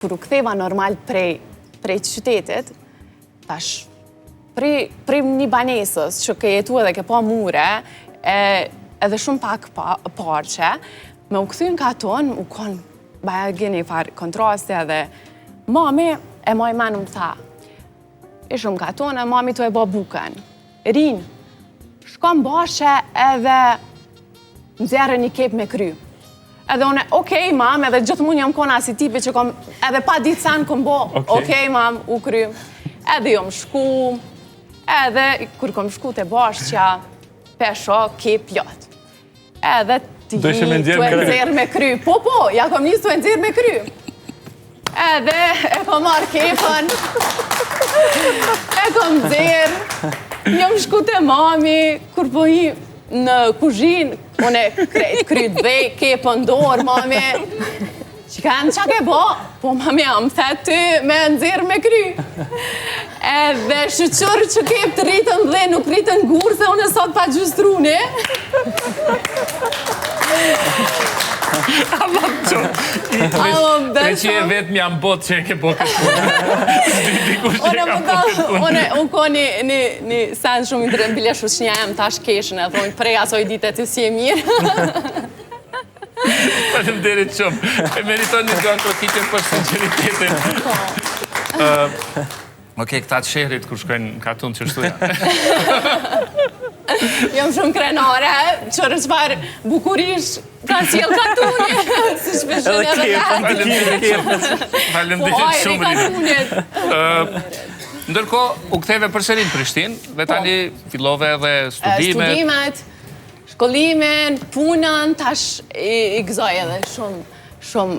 Kur u ktheva normal prej qytetit, tash, prej një banesës që ke jetu edhe ke pa mure, edhe shumë pak parqe, me u këthyn ka tonë, u konë, baja geni farë kontraste edhe, mami e maj menë më tha, ishëm ka tonë, mami të e ba buken, rinë, shkom bashe edhe nëzjerë një kep me kry. Edhe une, okej, mam, edhe gjithmonë jam kona si tipi që kom, edhe pa ditë sen kom bo, okej, mam, u kry. Edhe jom shku, edhe kur kom shku të bashkëja, pesho, kep plot. Edhe ti të e nxerë me kry. Po, ja kom njës të e nxerë me kry. Edhe e kom marrë kepën, e kom nxerë, jom shku të mami, kur po hi në kuzhinë, une krejt kryt vej, kepën dorë, mami, që kanë qa ke bo? Po, mami, më the ty me nxerë me kry. Edhe shëqërë që kep të rritën dhe nuk rritën gurë, se une sot pa gjustruni. Allah të qënë, tre që e vetë mi amë botë që e ke bo këtë punë. Unë ko një sen shumë i drejnë bile shushnia e më tash keshën, e thonë prej asoj dite të si e mirë. Faleminderit shumë. E meriton një nga krokitjen për sinceritetin. Okej, këta të shehrit kur shkojnë në katun që shtuja. Jom shumë krenare, qërë qëfar bukurish ka sjell katuni, si shpeshën edhe të. Faleminderit shumë rinë. Ndërko, u ktheve përsëri në Prishtinë, dhe tani fillove edhe studimet. Shkollimin, punën, tash i gëzoj edhe shumë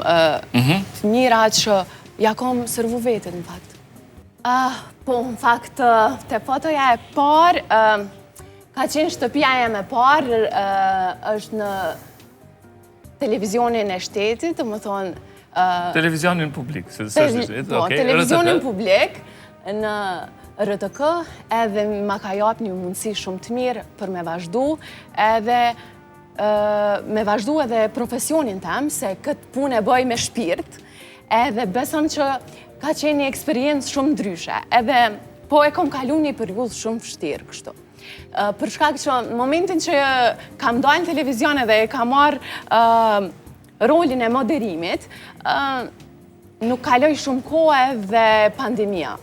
të mira që ja kom sërvu vetit, në fakt. Po, në fakt, të fotoja e parë, ka qenë shtëpia e me parë, është në televizionin e shtetit, të më thonë... Televizionin publik, se po, televizionin publik, në RTK, edhe ma ka japë një mundësi shumë të mirë për me vazhdu, edhe me vazhdu edhe profesionin tem, se këtë punë e bëj me shpirt, edhe besëm që ka qenë një eksperiencë shumë ndryshe, edhe po e kom kalu një periudhë shumë vështirë kështu. Për shkak që në momentin që kam dalë në televizion edhe e kam marrë rolin e moderimit, nuk kaloj shumë kohë edhe pandemia.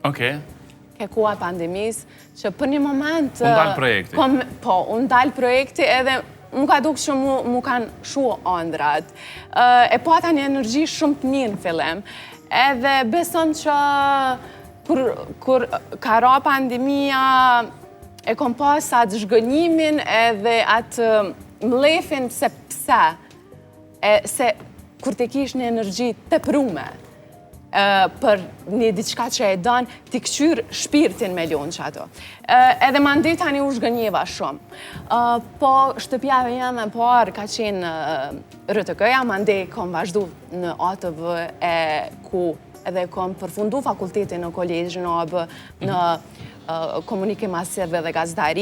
Okej. Ke koha pandemis, që për një moment... Unë dalë projekti. Po, unë dalë projekti edhe më ka dukë që mu kanë shuë andrat. E po ata një energji shumë të mirë në fillim. Edhe besëm që kur ka ra pandemia, e kom pas atë zhgënjimin edhe atë mlefin se pse, se kur te kish një energji të prume, për një diçka që e dënë, t'i këqyrë shpirtin me ljonë që ato. Edhe ma ndi tani u zhgënjeva shumë. Po shtëpjave jam e parë ka qenë RTK-ja, ma ndi kom vazhdu në ATV ku edhe kom përfundu fakultetin në kolegjin OB në komunikim masive dhe gazetari.